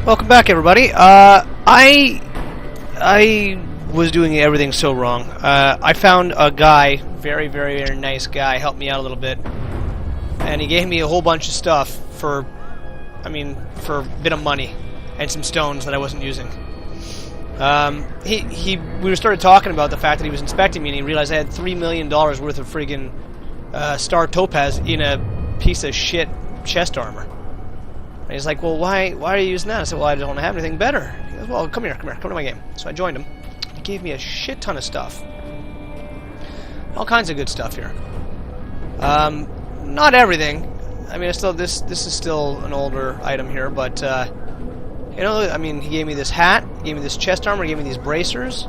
Welcome back, everybody. I was doing everything so wrong. I found a guy, very nice guy, helped me out a little bit, and he gave me a whole bunch of stuff for a bit of money and some stones that I wasn't using. We started talking about the fact that he was inspecting me, and he realized I had $3 million worth of friggin' star topaz in a piece of shit chest armor. And he's like, well, why are you using that? I said, well, I don't have anything better. He goes, well, come to my game. So I joined him. He gave me a shit ton of stuff. All kinds of good stuff here. Not everything. I mean, this is still an older item here, but you know, I mean, he gave me this hat, he gave me this chest armor, he gave me these bracers.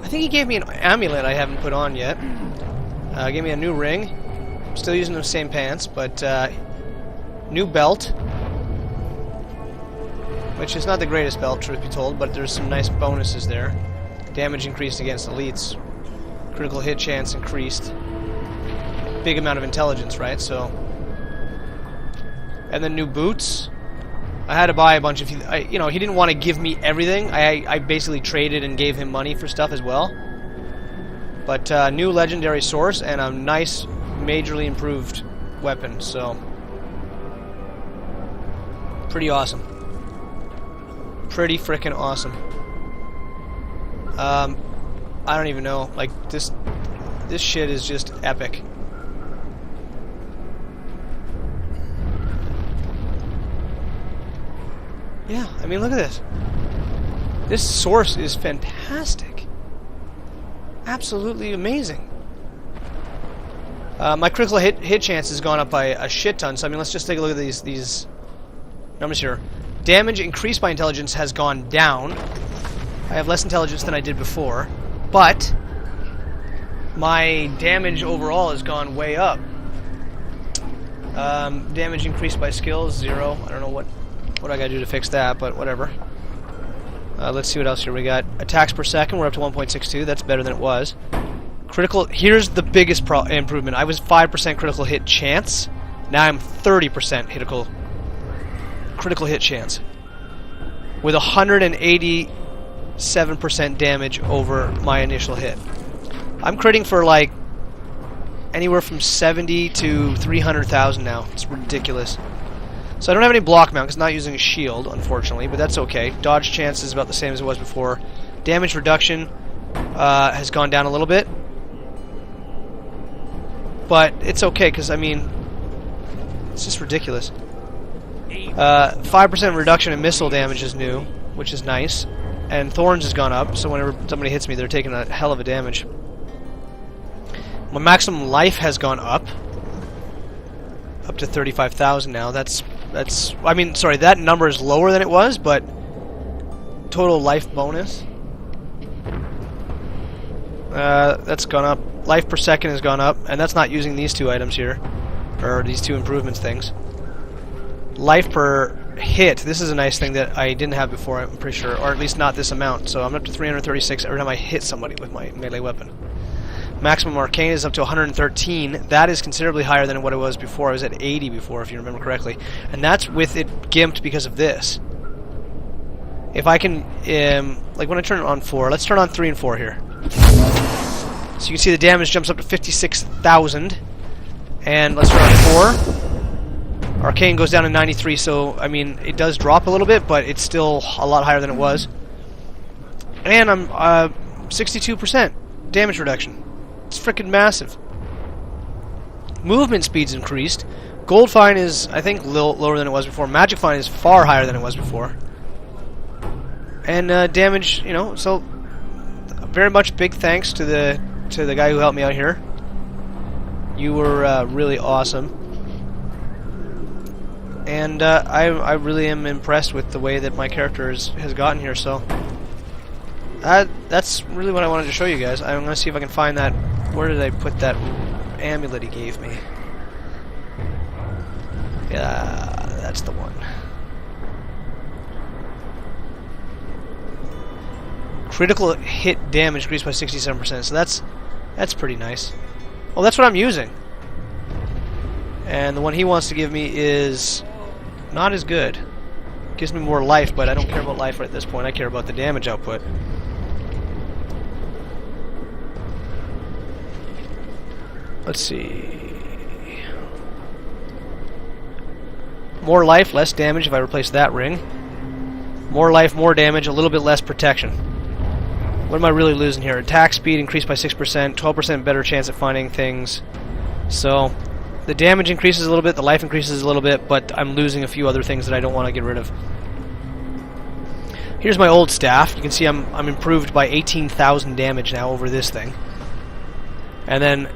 I think he gave me an amulet I haven't put on yet. Gave me a new ring. I'm still using the same pants, but new belt, which is not the greatest belt, truth be told, but there's some nice bonuses there. Damage increased against elites. Critical hit chance increased. Big amount of intelligence, right? So, and then new boots. I had to buy a bunch of, you know, he didn't want to give me everything. I basically traded and gave him money for stuff as well. But new legendary source and a nice, majorly improved weapon. So, pretty awesome. Pretty frickin' awesome. I don't even know. Like, this shit is just epic. Yeah, I mean, look at this. This source is fantastic. Absolutely amazing. My critical hit chance has gone up by a shit ton, so I mean, let's just take a look at these numbers here. Damage increased by intelligence has gone down. I have less intelligence than I did before, but my damage overall has gone way up. Damage increased by skills, 0. I don't know what I gotta do to fix that, but whatever. Let's see what else here we got. Attacks per second, we're up to 1.62. That's better than it was. Critical, here's the biggest improvement. I was 5% critical hit chance. Now I'm 30% critical hit chance. With 187% damage over my initial hit. I'm critting for like anywhere from 70 to 300,000 now. It's ridiculous. So I don't have any block mount because I'm not using a shield, unfortunately, but that's okay. Dodge chance is about the same as it was before. Damage reduction has gone down a little bit. But it's okay because, I mean, it's just ridiculous. 5% reduction in missile damage is new, which is nice. And Thorns has gone up, so whenever somebody hits me, they're taking a hell of a damage. My maximum life has gone up to 35,000 now. I mean, sorry, that number is lower than it was, but total life bonus, that's gone up. Life per second has gone up, and that's not using these two items here, or these two improvements things. Life per hit, this is a nice thing that I didn't have before, I'm pretty sure, or at least not this amount, so I'm up to 336 every time I hit somebody with my melee weapon. Maximum arcane is up to 113. That is considerably higher than what it was before. I was at 80 before, if you remember correctly. And that's with it gimped because of this. If I can, like when I turn it on 4, let's turn on 3 and 4 here. So you can see the damage jumps up to 56,000. And let's turn on 4. Arcane goes down to 93, so, I mean, it does drop a little bit, but it's still a lot higher than it was. And I'm 62% damage reduction. It's freaking massive. Movement speed's increased. Gold Fine is, I think, lower than it was before. Magic Fine is far higher than it was before. And damage, you know, so very much big thanks to the guy who helped me out here. You were really awesome. And I really am impressed with the way that my character has gotten here, so that's really what I wanted to show you guys. I'm going to see if I can find that. Where did I put that amulet he gave me? Yeah, that's the one. Critical hit damage increased by 67%, so that's pretty nice. Well, that's what I'm using. And the one he wants to give me is not as good. Gives me more life, but I don't care about life right at this point. I care about the damage output. Let's see. More life, less damage if I replace that ring. More life, more damage, a little bit less protection. What am I really losing here? Attack speed increased by 6%, 12% better chance at finding things. So, the damage increases a little bit, the life increases a little bit, but I'm losing a few other things that I don't want to get rid of. Here's my old staff. You can see I'm improved by 18,000 damage now over this thing. And then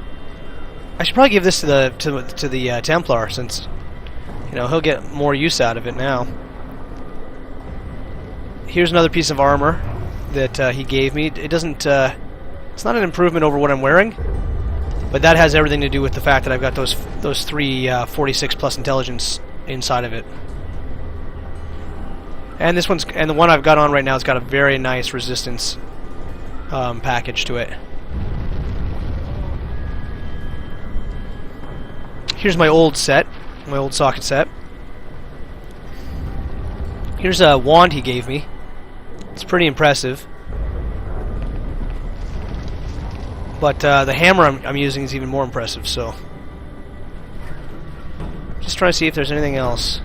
I should probably give this to the Templar, since he'll get more use out of it now. Here's another piece of armor that he gave me. It doesn't. It's not an improvement over what I'm wearing, but that has everything to do with the fact that I've got those three 46 plus intelligence inside of it. And the one I've got on right now has got a very nice resistance package to it. Here's my old set, my old socket set. Here's a wand he gave me. It's pretty impressive. But the hammer I'm using is even more impressive, so... Just trying to see if there's anything else.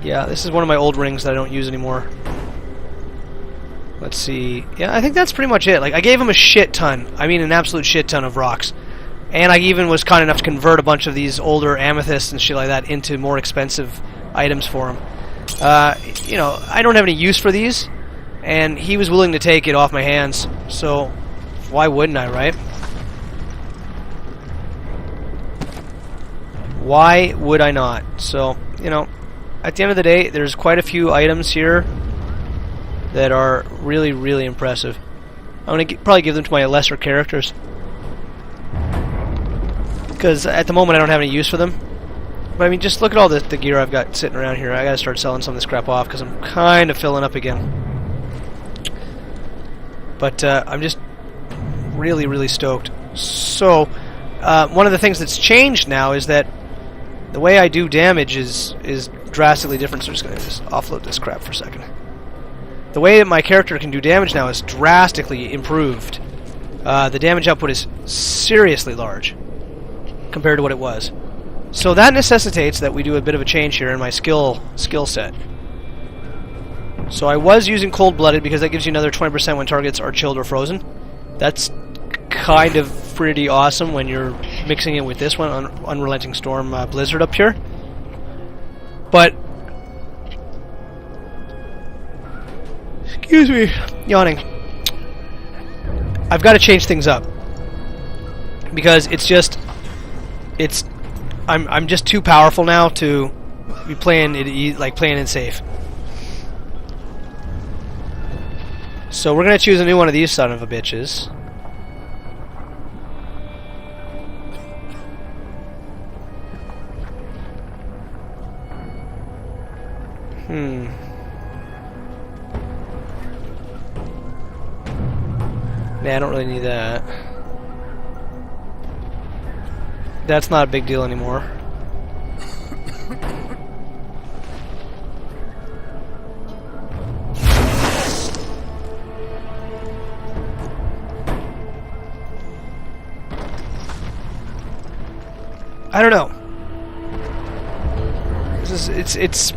Yeah, this is one of my old rings that I don't use anymore. Let's see. Yeah, I think that's pretty much it. Like, I gave him a shit ton. I mean, an absolute shit ton of rocks. And I even was kind enough to convert a bunch of these older amethysts and shit like that into more expensive items for him. I don't have any use for these, and he was willing to take it off my hands, so why wouldn't I, right? Why would I not? So, at the end of the day, there's quite a few items here that are really, really impressive. I'm going to probably give them to my lesser characters, because at the moment I don't have any use for them. But I mean, just look at all the gear I've got sitting around here. I gotta start selling some of this crap off, because I'm kind of filling up again. But I'm just really, really stoked. So, one of the things that's changed now is that the way I do damage is drastically different. So I'm just going to offload this crap for a second. The way that my character can do damage now is drastically improved. The damage output is seriously large compared to what it was. So that necessitates that we do a bit of a change here in my skill set. So I was using Cold-Blooded because that gives you another 20% when targets are chilled or frozen. That's kind of pretty awesome when you're mixing it with this one, Unrelenting Storm Blizzard up here. But, excuse me, yawning. I've got to change things up, because I'm just too powerful now to be playing it safe. So we're gonna choose a new one of these son of a bitches. Nah, I don't really need that. That's not a big deal anymore. I don't know. It's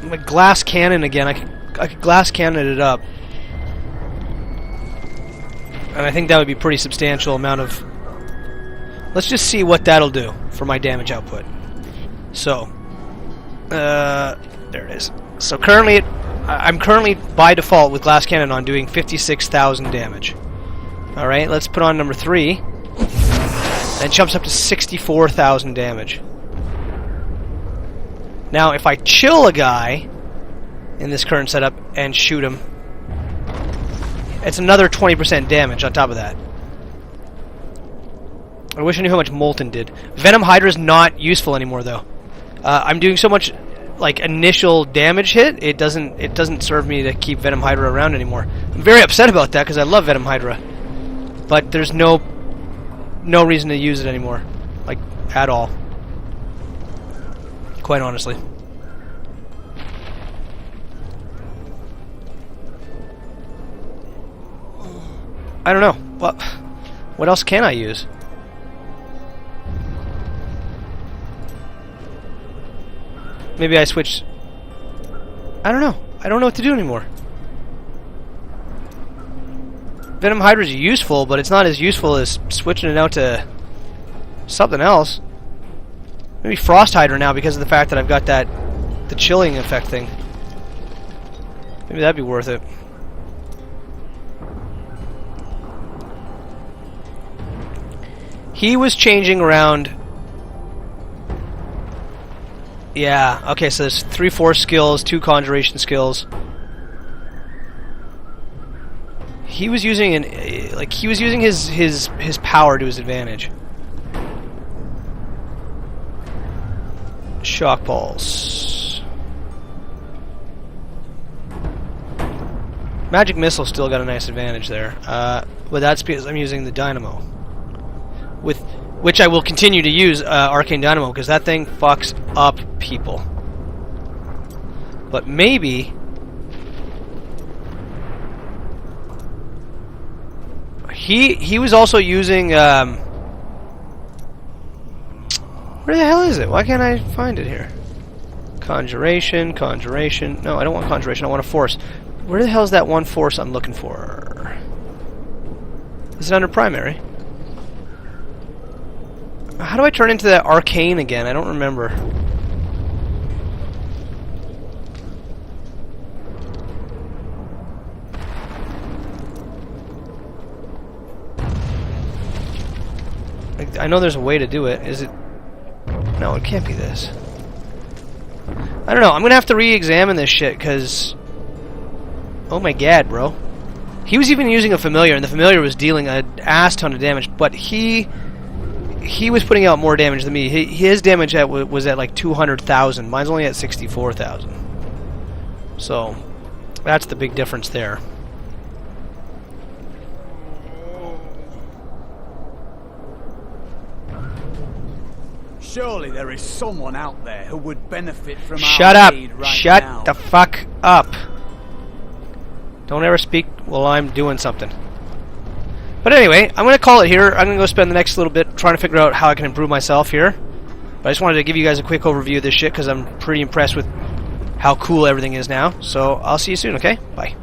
a glass cannon again. I could glass cannon it up, and I think that would be a pretty substantial amount of. Let's just see what that'll do for my damage output. So, there it is. So currently, I'm currently by default with glass cannon on doing 56,000 damage. All right, let's put on number 3. And it jumps up to 64,000 damage. Now, if I chill a guy in this current setup and shoot him, it's another 20% damage on top of that. I wish I knew how much Molten did. Venom Hydra is not useful anymore, though. I'm doing so much like initial damage hit. It doesn't serve me to keep Venom Hydra around anymore. I'm very upset about that because I love Venom Hydra, but there's no reason to use it anymore, like at all. Quite honestly. I don't know. What else can I use? Maybe I switch... I don't know. I don't know what to do anymore. Venom Hydra is useful, but it's not as useful as switching it out to something else. Maybe Frost Hydra now because of the fact that I've got the chilling effect thing. Maybe that'd be worth it. He was changing around. Yeah, okay, so there's 3 force skills, 2 conjuration skills. He was using his power to his advantage. Shock balls. Magic missile still got a nice advantage there. But that's because I'm using the dynamo. With which I will continue to use Arcane Dynamo because that thing fucks up people. But maybe he was also using where the hell is it? Why can't I find it here? Conjuration. No, I don't want conjuration. I want a force. Where the hell is that one force I'm looking for? Is it under primary? How do I turn into that arcane again? I don't remember. I know there's a way to do it. Is it? No, it can't be this. I don't know. I'm gonna have to re-examine this shit because... Oh my god, bro. He was even using a familiar, and the familiar was dealing an ass ton of damage, but he was putting out more damage than me. His damage was at like 200,000. Mine's only at 64,000. So, that's the big difference there. Surely there is someone out there who would benefit from Shut our up! aid right Shut now. the fuck up! Don't ever speak while I'm doing something. But anyway, I'm going to call it here. I'm going to go spend the next little bit trying to figure out how I can improve myself here. But I just wanted to give you guys a quick overview of this shit because I'm pretty impressed with how cool everything is now. So I'll see you soon, okay? Bye.